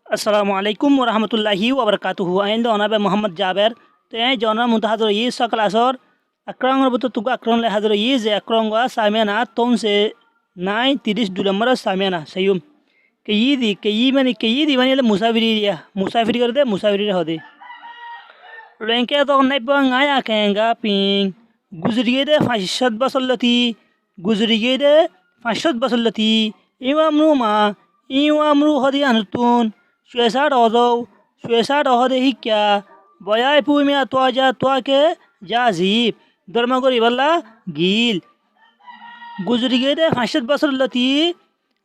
अस्सलामु अलैकुम वरहमतुल्लाहि वबरकातुहु आइंद अनाबे मोहम्मद जाबेर तो ए जौना मुंतहाजर ये सकलासर अक्रंगर बुतो तुगा अक्रंग ले हाजर ये जे अक्रंगा सामियाना तोम से नाई 30 दुलमर सामियाना सयुम के यी दी बनी मुसाफिरी कर दे मुसाफिरी हो दे रेंके तो नहीं पंगाया केंगा पिंग गुजरिए दे फाशद बसलती गुजरिए दे फाशद बसलती इमामरू हदी अनुतुन शुएसा हदे हिक्या बयाय पुमिया त्वा के जाजीब धर्मगरी बल्ला गील गुजरिए दे फाशद बसलती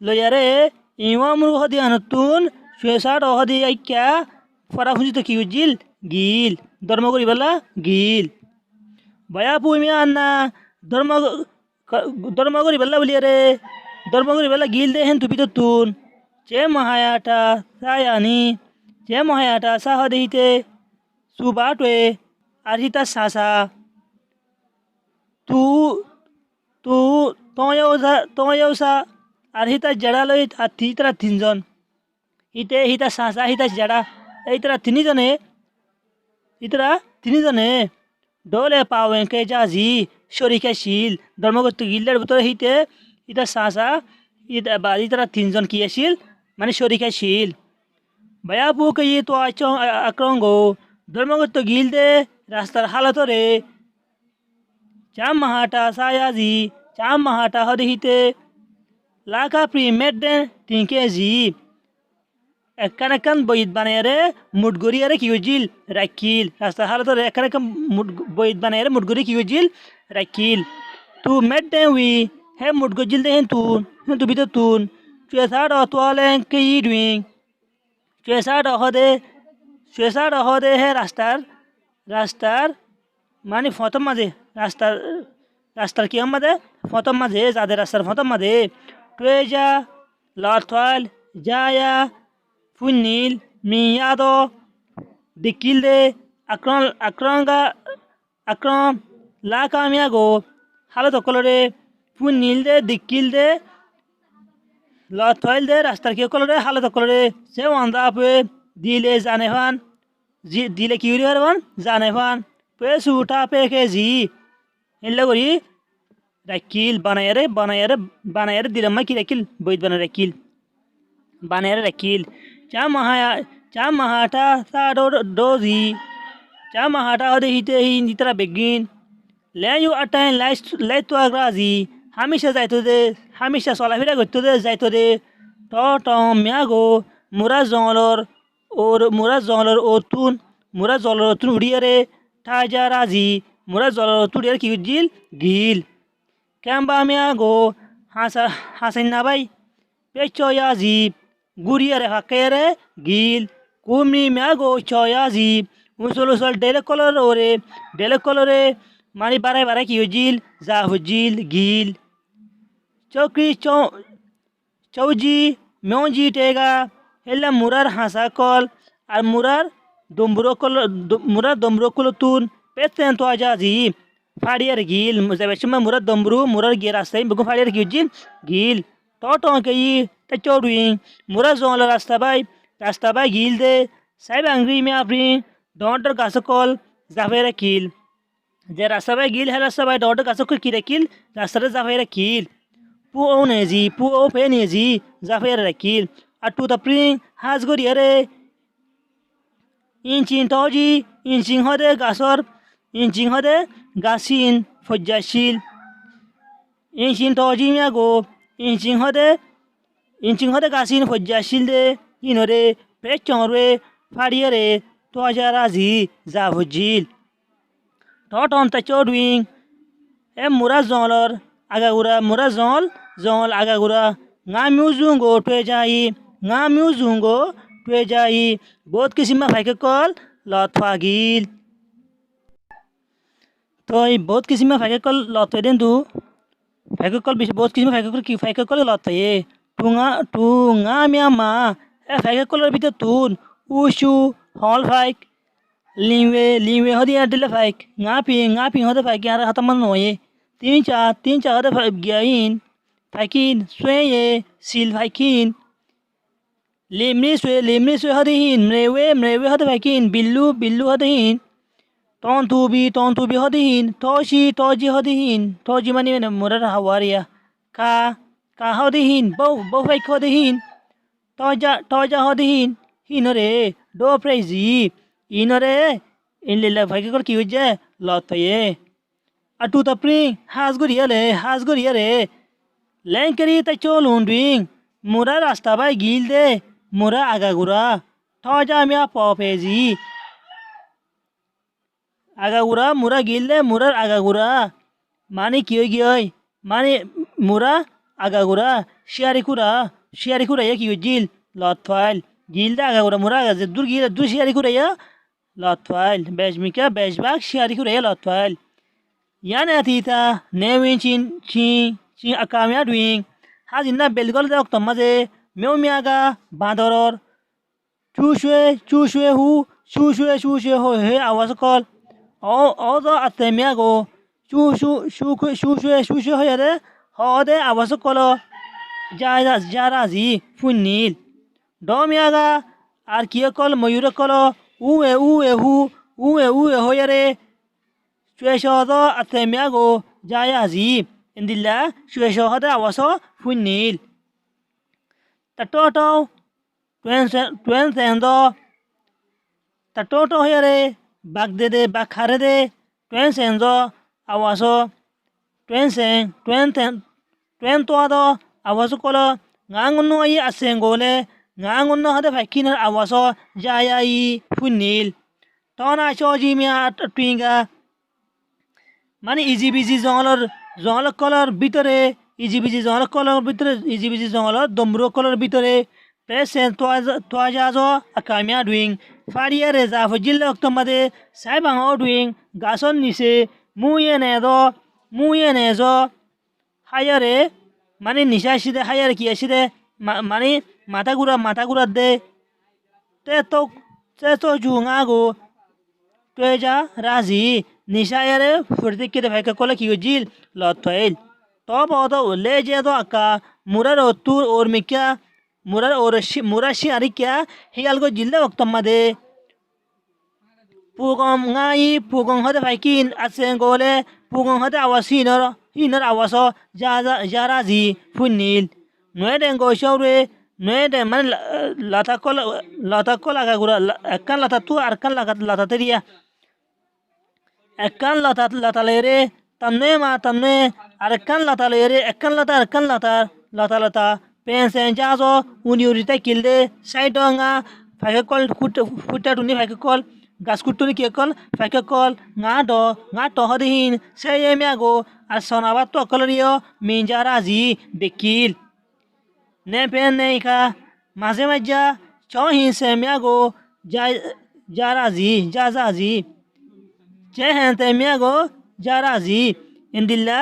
लयारे इमामरू हदी अनुतुन शुएसा हदे हिक्या फराफुजी तो किउजिल गील धर्मगरी बल्ला गील बया पुमिया अन्ना धर्मगरी बल्ला बलियारे धर्मगरी बल्ला गील दे हेन तुपितो तुन चे महायाटा सायानी चे महायाटा साहदेहिते सुबाटवे आरिता सासा तू तू तोयोसा आरिता जड़ालोय आतितरा तिनजन हिते हिता सासा हिता जड़ा इतरा तिनी जने डोले पावें के जाजी शरीका शील धर्मगत गिल्लर बुतर हिते इता सासा इता बादी तरा तिनजन कियाशील माने शरीका शील बयापू के ये तो आक्रंगो धर्मगत गिल दे रास्तार हालत रे चाम महाटा सायाजी चाम महाटा हदे हिते लाका प्रीमेट दे तिनके जी एकान बईद बानायारे मुटगुरियारे किउजिल राखिल रास्ता हालत रे एकान बईद बानायारे मुटगुरी किउजिल राखिल तू मेट दे वी हे मुटगुजिल दे हें तू बितो तुन चुएसाड अतवाले के यी डुइंग चुएसाड हदे हे रास्तार माने फतम माजे रास्तार की मादे फतम माजे जादे रास्तार फतम मादे टुएजा लाथवाल जाया फुन्नील मियादो दिकिल दे अक्रम ला कामियागो हालत कलरे फुन्नील दे दिकिल दे लाथवाल दे रास्तार की कलरे हालत कलरे से वंदा पे दिले जाने फान दिले किउरी हरवन जाने फान पे सूटा पे के जी इन लगोरी रकील बनायारे दिलम्मा की रकील बैद बना रकील बनायारे रकील चा महाटा साडो दोजी चा महाटा हदे हिते ही नितरा बेगिन ले यू अटाइन लाइट तो अग्राजी हमेशा जाइतो दे हमेशा चलाफेरा करते दे जाइतो दे तो म्यागो मुरा जंगलर ओतुन उड़ियारे ठाजा राजी मुरा जंगलर तुड़ियारे किउजिल गील कैम्बा म्यागो हासिना भाई पेचो याजीब गुरियारे हाकेरे गील कुमनी म्यागो चयाजीब उसल डेले कलरे मानी बारे किउजिल जाहुजिल गील चौकी चौजी म्योजी टेगा हेल्ला मुरार हासा कल और मुरार दम्बरो कल तुन पेतें तो आजाजी फाड़ियर गील मुझे मुरार दम्बरू मुरार गियर रास्ता बगु फाड़ियर किउजिल गील टो के ये चौड़ुई मुरार जोंल रास्ता बाई गील दे साइब अंग्री में अपनी डॉन्टर गासकल जाफेरा कील जे रास्ता बाई गील है रास्ता बाई डॉन्टर गासकल की रकील रास्ता जाफेरा कील पु ओ पे नेजी जाफेरा रकील अटू तप्रिंग हाज गोरी अरे इंचिन टोजी इंचिंग हदे गासर इंचिंग हदे गासिन फज्जाशील इंचिन टोजी में गो इंचिंग हदे गासिन फज्जाशील दे इनरे पे चौरे फाड़ियरे तो राजी जाभुजिल टॉन तचोडुइंग ए मुरा जंगलर आगागुरा मुरा जंगल आगागुरा म्यूजुंगो टुए जाई बहुत किस्म फाइके कल लथवागिल तो बहुत किस्म फाइके कल लथवे देन तू फाइके कल बहुत किस्म फाइके कल लथवे टुंगा म्यामा ए फाइके कल बिते तुन उशु हॉल फाइक लिंवे हदी अडले फाइक ngapi hode फाइक यार हतमन नोये तीन चार हदे फाइक गयाइन फाइकिन स्वये सील फाइकिन লিমনি সুয়ে হদিহীন মৃবে হতে ভাইকিন বিল্লু হদিহীন তন্তুবি হদিহীন তজি হদিহীন তজি মানে মোরার হাওয়ারিয়া কা হদিহীন বউ ভাইক হদিহীন তজা হদিহীন হিনরে ডো প্রাইজি ইনরে ইনলিলা ভাইকে কর কি হইছে লতয়ে আটু তাপ্রি হাজ গরিয়ালে লেঙ্কেরি তাই চলুন ডুইং মোরা রাস্তা বাই গিল দে মোরা আগাগুড়া তজা মিয়া পেজি আগাগুড়া মোরা গিল দে মোরার আগাগুড়া মানে কি গিয়ে মানে মোরা আগাগুড়া শিয়ারি খুরা কি জিল লত ফাইল গিল দে আগাগুড়া মোরা আগা দূর শিয়ারি খুরা লত ফাইল বেজমিকা বেজবাগ শিয়ারি খুরা লত ফাইল ইয়ানে আতিতা নেউইন চিন আকামিয়া ডুইং হাজিনা বেলগল দে অক্তম মাঝে মেও মিয়াগা বাঁদরর চুশুয়ে হো হে আওয়াজ কল ও তো আতে মিয়াগো চুশুয়ে হয়ে রে দে আওয়াজ কল যারাজি ফুন্নিল ড মিয়াগা আর কি কল ময়ূর কল উয়ে হয়ে রে শুয়েশদ আতে মিয়াগো যায়াজি ইন্দিল্লা শুয়েশহদে আওয়াজ ফুন্নিল টোটো টুয়েন সেন্দ তা টোটো হয়ে রে বাগ দে বাগ খারে দে টুয়েন সেন্দ আওয়াজ টুয়েন তো আওয়াজ কল গাঙ্গুন্ন আই আসেন গোলে গাঙ্গুন্ন হাতে ভাইকিনের আওয়াজ যাই ফুন্নিল তখন আইস জিমিয়া টুইঙ্গা মানে ইজি জঙ্গল কলর ভিতরে ইজি জঙ্গলর দমরু কলর ভিতরে প্রেসেন তোয়া যাজ আকামিয়া ডুইং ফারিয়া রেজা ফজিল অক্তমাদে সাইবাং ডুইং গাছন নিচে মুয়ে নেজ হায়ারে মানে নিশা আসিদে হায়ারে কি আসিদে মানে মাথা ঘুরা দে তে তো জুঙা গো তুই রাজি নিশায়ারে ফুর্তি কেটে ভাইকে কলে কি জিল লথইল তব অদ লে যে তো আকা মুরার তুর ওর মিক্যা মুরাশি আরিক্যা হিয়াল গো জিল্লে অক্তম্মা দে পুগম হতে ভাইকিন আছে গোলে পুগম হতে আওয়াজ হিনর আওয়াজ যা রাজি ফুন্নিল নয় ডেঙ্গ রে নয় ডে মানে লতা কল আগা গুড়া একখান লতা তু আর কান লতাতে দিয়া একখান লতালে রে তামনে আরেকখান লতালে রে একখান লতা পেন যাজ উনি তাই কিলদে সাইড ফাইকে কল ফুটা টুনি ফাইকে কল গাছ কুটুনি কি কল ফাইকে কল ngা হদিহীন সে মিয়াগো আর সনাবার তো কলরিও মিনজা রাজি বেকিল নে পেন নেই খা মাঝে চহিন সে মিয়াগো যা রাজি যে হ্যাঁ মিয়াগো যা রাজি ইন্দিল্লা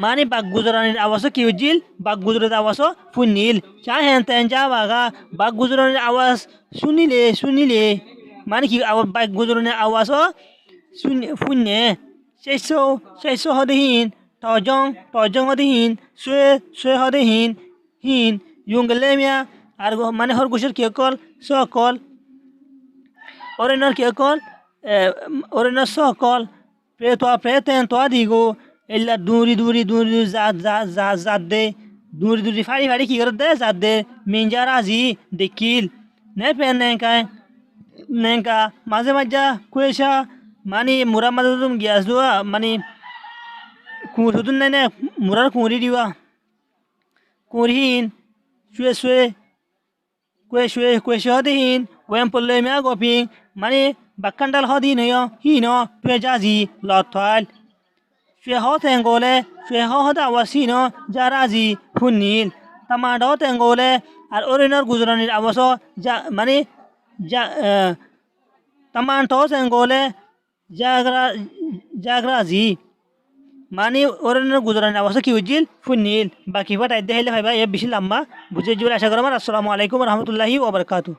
মানে বাঘ গুজরানির আওয়াজ কি উজ্জিল বাঘ গুজরের আওয়াজ ফুন্নিল চা হ্যাঁ যা বাঘা বাঘ গুজরানির আওয়াজ শুনিলে মানে কি বাঘ গুজরানির আওয়াজ ফুন্নে সেই হদিহীন টজং হদিহীন শুয়ে হদিহীন ইউঙ্গলে মিয়া আর মানে হরগুশের কি কল সকল অরণ্যর কি কল অরণ্য সকল প্রেতেন তোয়া দিগো এলা দূরি জাত দে দূরি ফাড়ি কি করে দে জাত দে মিনজা রাজি দেখিল নে পেন নেঙ্কা মাঝে কুয়েশা মানে মুরা মাঝে তুমি গ্যাস দেওয়া মানে কুঁড়ি নাই না মুরার কুঁড়ি দিবা কুঁড়িহীন কুয়েশে হদিহীন ওয়েম পড়লে মিয়া গপিং মানে বাক্কান্ডাল হদিন হিন তুই যাজি লথাল শুয়ে তেঙ্গলে শুয়ে হদা আওয়াসিন যা রাজি ফুন্নিল তামাড তেঙ্গলে আর অরিনর গুজরানির আওয়াজ মানে তামান তেঙ্গলে জাগরাজি মানে অরিনর গুজরানির আওয়াজ কি উজ্জিল ফুন্নিল বাকি ফাটাই দেখাইলে ভাইবা এ বেশি লম্বা বুঝে জীবন আশা করাম। আসসালামু আলাইকুম রহমতুল্লাহি ওয়া বারাকাতুহু।